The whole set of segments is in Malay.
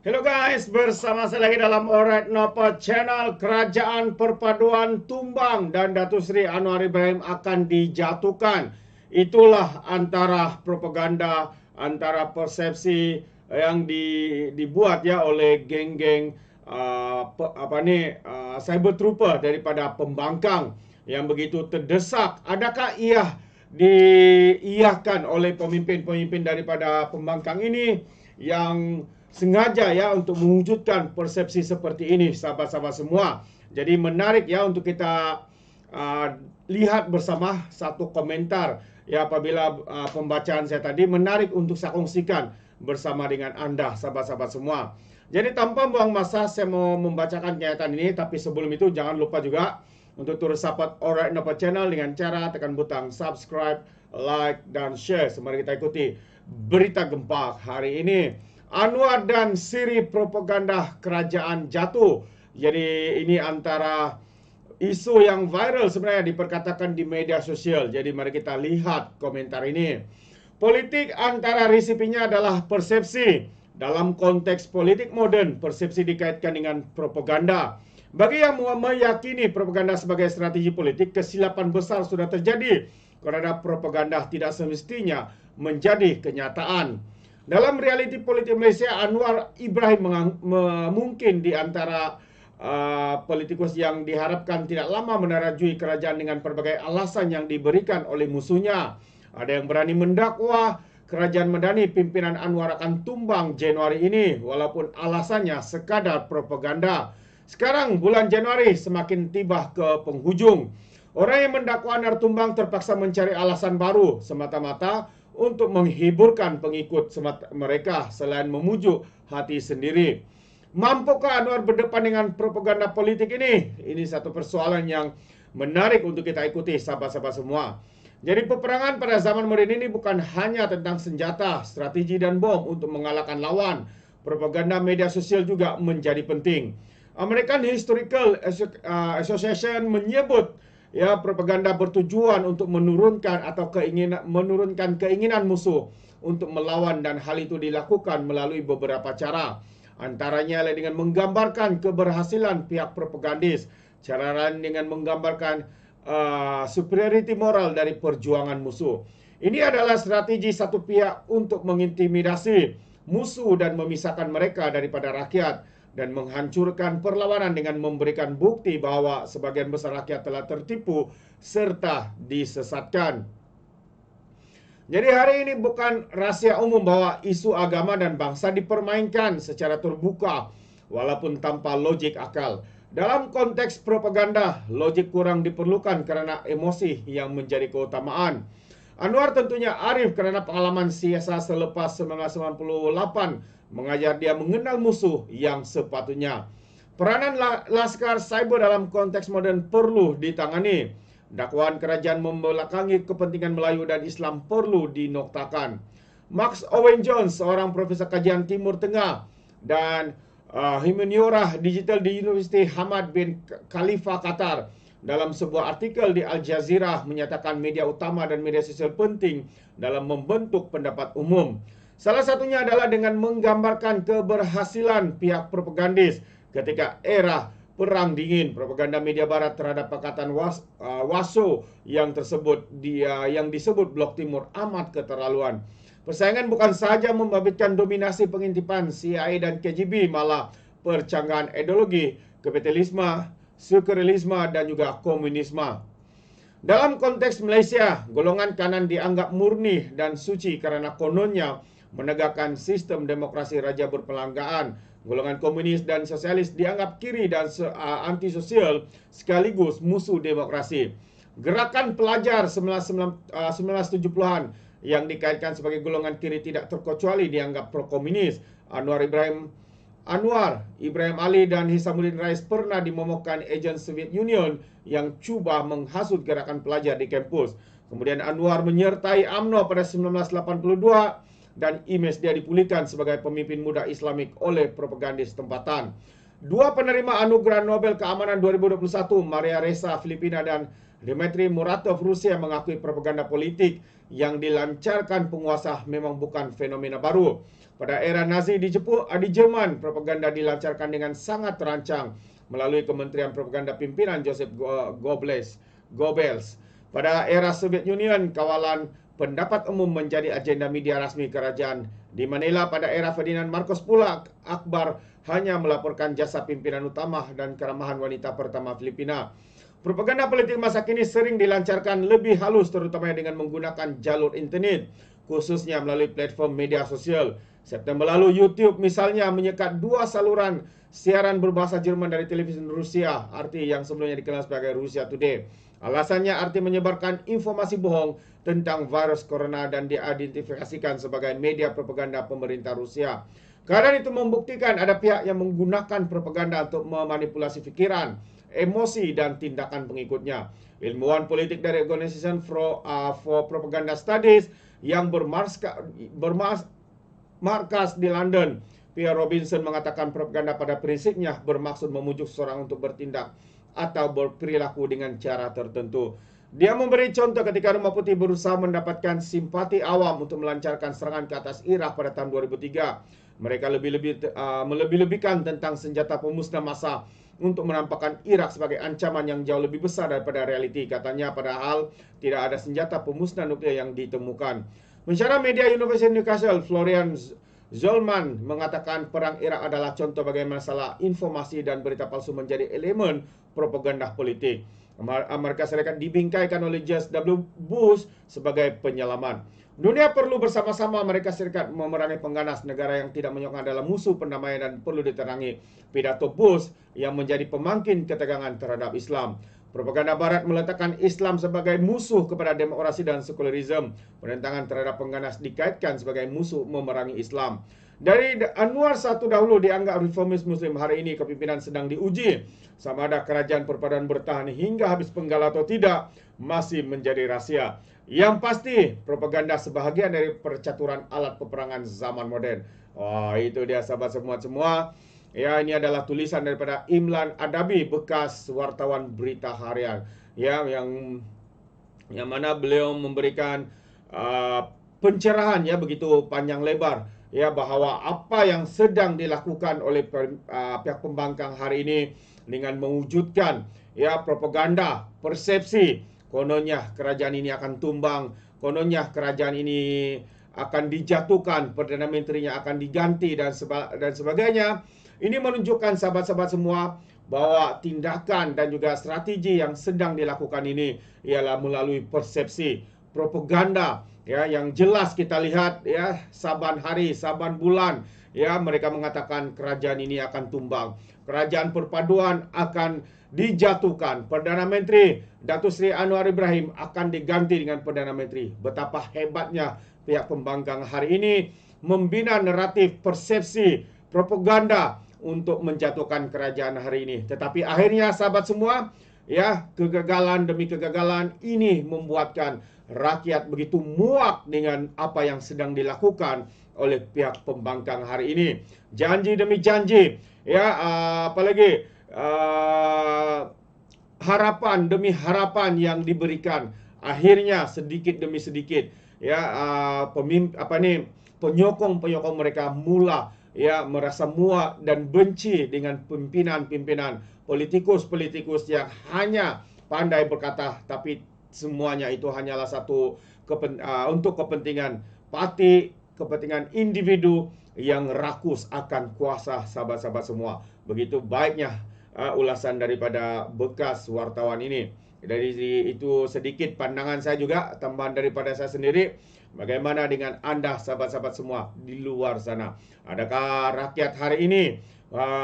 Hello guys, bersama saya lagi dalam Alright Nopo Channel. Kerajaan Perpaduan tumbang dan Datuk Seri Anwar Ibrahim akan dijatuhkan. Itulah antara propaganda, antara persepsi yang dibuat ya oleh geng-geng cyber trooper daripada pembangkang yang begitu terdesak. Adakah ia diiyahkan oleh pemimpin-pemimpin daripada pembangkang ini yang sengaja ya untuk mewujudkan persepsi seperti ini, sahabat-sahabat semua. Jadi menarik ya untuk kita lihat bersama satu komentar ya apabila pembacaan saya tadi menarik untuk saya kongsikan bersama dengan Anda, sahabat-sahabat semua. Jadi tanpa buang masa saya mau membacakan kenyataan ini, tapi sebelum itu jangan lupa juga untuk terus support Alright Nopo Channel dengan cara tekan butang subscribe, like, dan share. Mari kita ikuti berita gempa hari ini. Anwar dan siri propaganda kerajaan jatuh. Jadi ini antara isu yang viral sebenarnya diperkatakan di media sosial. Jadi mari kita lihat komentar ini. Politik antara resipinya adalah persepsi. Dalam konteks politik modern, persepsi dikaitkan dengan propaganda. Bagi yang meyakini propaganda sebagai strategi politik, kesilapan besar sudah terjadi karena propaganda tidak semestinya menjadi kenyataan. Dalam realiti politik Malaysia, Anwar Ibrahim mungkin di antara politikus yang diharapkan tidak lama menerajui kerajaan dengan berbagai alasan yang diberikan oleh musuhnya. Ada yang berani mendakwa kerajaan Madani pimpinan Anwar akan tumbang Januari ini, walaupun alasannya sekadar propaganda. Sekarang bulan Januari semakin tiba ke penghujung. Orang yang mendakwa Anwar tumbang terpaksa mencari alasan baru semata-mata untuk menghiburkan pengikut mereka selain memujuk hati sendiri. Mampukah Anwar berdepan dengan propaganda politik ini? Ini satu persoalan yang menarik untuk kita ikuti, sahabat-sahabat semua. Jadi peperangan pada zaman modern ini bukan hanya tentang senjata, strategi dan bom untuk mengalahkan lawan. Propaganda media sosial juga menjadi penting. American Historical Association menyebut ya propaganda bertujuan untuk menurunkan keinginan musuh untuk melawan, dan hal itu dilakukan melalui beberapa cara. Antaranya dengan menggambarkan keberhasilan pihak propagandis, cara lain dengan menggambarkan superiority moral dari perjuangan musuh. Ini adalah strategi satu pihak untuk mengintimidasi musuh dan memisahkan mereka daripada rakyat, dan menghancurkan perlawanan dengan memberikan bukti bahwa sebagian besar rakyat telah tertipu serta disesatkan. Jadi hari ini bukan rahasia umum bahwa isu agama dan bangsa dipermainkan secara terbuka walaupun tanpa logik akal. Dalam konteks propaganda, logik kurang diperlukan karena emosi yang menjadi keutamaan. Anwar tentunya arif karena pengalaman siasa selepas 1998 mengajar dia mengenal musuh yang sepatutnya. Peranan Laskar Cyber dalam konteks modern perlu ditangani. Dakwaan kerajaan membelakangi kepentingan Melayu dan Islam perlu dinoktakan. Max Owen Jones, seorang profesor kajian Timur Tengah dan humaniora digital di Universiti Hamad bin Khalifa Qatar, dalam sebuah artikel di Al Jazeera menyatakan media utama dan media sosial penting dalam membentuk pendapat umum. Salah satunya adalah dengan menggambarkan keberhasilan pihak propagandis ketika era Perang Dingin. Propaganda media barat terhadap Pakatan Waso yang disebut Blok Timur amat keterlaluan. Persaingan bukan sahaja membabitkan dominasi pengintipan CIA dan KGB, malah percanggahan ideologi, kapitalisme, sekulerisme, dan juga komunisme. Dalam konteks Malaysia, golongan kanan dianggap murni dan suci karena kononnya menegakkan sistem demokrasi raja berperanggaan. Golongan komunis dan sosialis dianggap kiri dan antisosial sekaligus musuh demokrasi. Gerakan pelajar 1970-an yang dikaitkan sebagai golongan kiri tidak terkecuali dianggap pro-komunis. Anwar Ibrahim Ali dan Hisamuddin Rais pernah dimomokkan ejen Soviet Union yang cuba menghasut gerakan pelajar di kampus. Kemudian Anwar menyertai UMNO pada 1982 dan imej dia dipulihkan sebagai pemimpin muda Islamik oleh propagandis tempatan. Dua penerima anugerah Nobel Keamanan 2021, Maria Ressa Filipina dan Dmitry Muratov Rusia, mengakui propaganda politik yang dilancarkan penguasa memang bukan fenomena baru. Pada era Nazi di Jerman, propaganda dilancarkan dengan sangat terancang melalui Kementerian Propaganda pimpinan Joseph Goebbels. Pada era Soviet Union, kawalan pendapat umum menjadi agenda media rasmi kerajaan. Di Manila pada era Ferdinand Marcos pula, Akbar hanya melaporkan jasa pimpinan utama dan keramahan wanita pertama Filipina. Propaganda politik masa kini sering dilancarkan lebih halus, terutama dengan menggunakan jalur internet, khususnya melalui platform media sosial. September lalu, YouTube misalnya menyekat 2 saluran siaran berbahasa Jerman dari televisi Rusia, RT, yang sebelumnya dikenal sebagai Russia Today. Alasannya RT menyebarkan informasi bohong tentang virus corona dan diidentifikasikan sebagai media propaganda pemerintah Rusia. Keadaan itu membuktikan ada pihak yang menggunakan propaganda untuk memanipulasi pikiran, emosi, dan tindakan pengikutnya. Ilmuwan politik dari Organization for Propaganda Studies yang bermarkas di London, Pierre Robinson, mengatakan propaganda pada prinsipnya bermaksud memujuk seseorang untuk bertindak atau berperilaku dengan cara tertentu. Dia memberi contoh ketika Rumah Putih berusaha mendapatkan simpati awam untuk melancarkan serangan ke atas Irak pada tahun 2003. Mereka melebih-lebihkan tentang senjata pemusnah massa untuk menampakkan Irak sebagai ancaman yang jauh lebih besar daripada realiti. Katanya padahal tidak ada senjata pemusnah nuklir yang ditemukan. Pensyarah media University Newcastle, Florian Zolman, mengatakan perang Irak adalah contoh bagaimana masalah informasi dan berita palsu menjadi elemen propaganda politik. Amerika Serikat dibingkaikan oleh George W. Bush sebagai penyelamat. Dunia perlu bersama-sama Amerika Serikat memerangi pengganas negara yang tidak menyokong adalah musuh perdamaian dan perlu diterangi. Pidato Bush yang menjadi pemangkin ketegangan terhadap Islam. Propaganda Barat meletakkan Islam sebagai musuh kepada demokrasi dan sekularisme. Penentangan terhadap pengganas dikaitkan sebagai musuh memerangi Islam. Dari Anwar satu dahulu dianggap reformis Muslim, hari ini kepimpinan sedang diuji. Sama ada kerajaan perpaduan bertahan hingga habis penggal atau tidak masih menjadi rahasia. Yang pasti, propaganda sebahagian dari percaturan alat peperangan zaman modern. Itu dia sahabat semua. Ya, ini adalah tulisan daripada Imlan Adabi, bekas wartawan berita harian. Ya, yang mana beliau memberikan pencerahan ya begitu panjang lebar ya bahawa apa yang sedang dilakukan oleh pihak pembangkang hari ini dengan mewujudkan ya propaganda, persepsi kononnya kerajaan ini akan tumbang, kononnya kerajaan ini akan dijatuhkan, Perdana Menterinya akan diganti dan sebagainya. Ini menunjukkan sahabat-sahabat semua bahwa tindakan dan juga strategi yang sedang dilakukan ini ialah melalui persepsi propaganda ya yang jelas kita lihat ya saban hari, saban bulan ya mereka mengatakan kerajaan ini akan tumbang, kerajaan perpaduan akan dijatuhkan, Perdana Menteri Datuk Seri Anwar Ibrahim akan diganti dengan Perdana Menteri. Betapa hebatnya pihak pembangkang hari ini membina naratif persepsi propaganda untuk menjatuhkan kerajaan hari ini. Tetapi akhirnya sahabat semua, ya, kegagalan demi kegagalan ini membuatkan rakyat begitu muak dengan apa yang sedang dilakukan oleh pihak pembangkang hari ini. Janji demi janji, ya, apalagi harapan demi harapan yang diberikan. Akhirnya sedikit demi sedikit, ya, penyokong-penyokong mereka mula ya merasa muak dan benci dengan pimpinan-pimpinan politikus-politikus yang hanya pandai berkata tapi semuanya itu hanyalah satu untuk kepentingan parti, kepentingan individu yang rakus akan kuasa sahabat-sahabat semua. Begitu baiknya ulasan daripada bekas wartawan ini. Dari itu sedikit pandangan saya juga, tambahan daripada saya sendiri. Bagaimana dengan anda sahabat-sahabat semua di luar sana? Adakah rakyat hari ini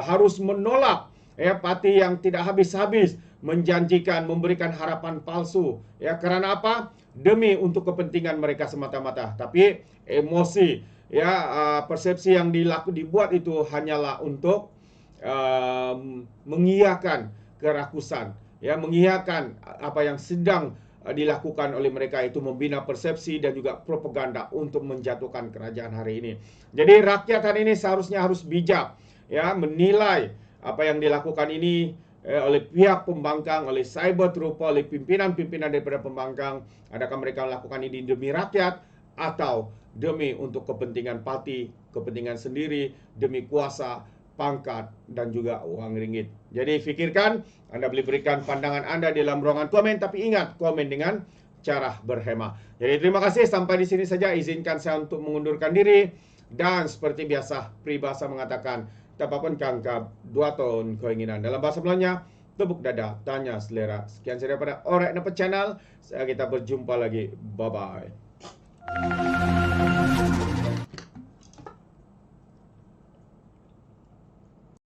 harus menolak ya parti yang tidak habis-habis menjanjikan memberikan harapan palsu ya karena apa? Demi untuk kepentingan mereka semata-mata. Tapi emosi ya persepsi yang dibuat itu hanyalah untuk mengiyakan kerakusan, ya, mengiyakan apa yang sedang dilakukan oleh mereka, itu membina persepsi dan juga propaganda untuk menjatuhkan kerajaan hari ini. Jadi rakyat hari ini seharusnya harus bijak ya menilai apa yang dilakukan ini oleh pihak pembangkang, oleh cyber trooper, oleh pimpinan-pimpinan daripada pembangkang, adakah mereka melakukan ini demi rakyat atau demi untuk kepentingan parti, kepentingan sendiri, demi kuasa, pangkat dan juga uang ringgit. Jadi fikirkan, Anda boleh berikan pandangan Anda di dalam ruangan komen, tapi ingat komen dengan cara berhemah. Jadi terima kasih, sampai di sini saja. Izinkan saya untuk mengundurkan diri, dan seperti biasa peribahasa mengatakan, tapapun kangkap 2 tahun keinginan. Dalam bahasa Melayunya, tepuk dada, tanya selera. Sekian saya daripada Alright Nampak Channel. Kita berjumpa lagi. Bye-bye.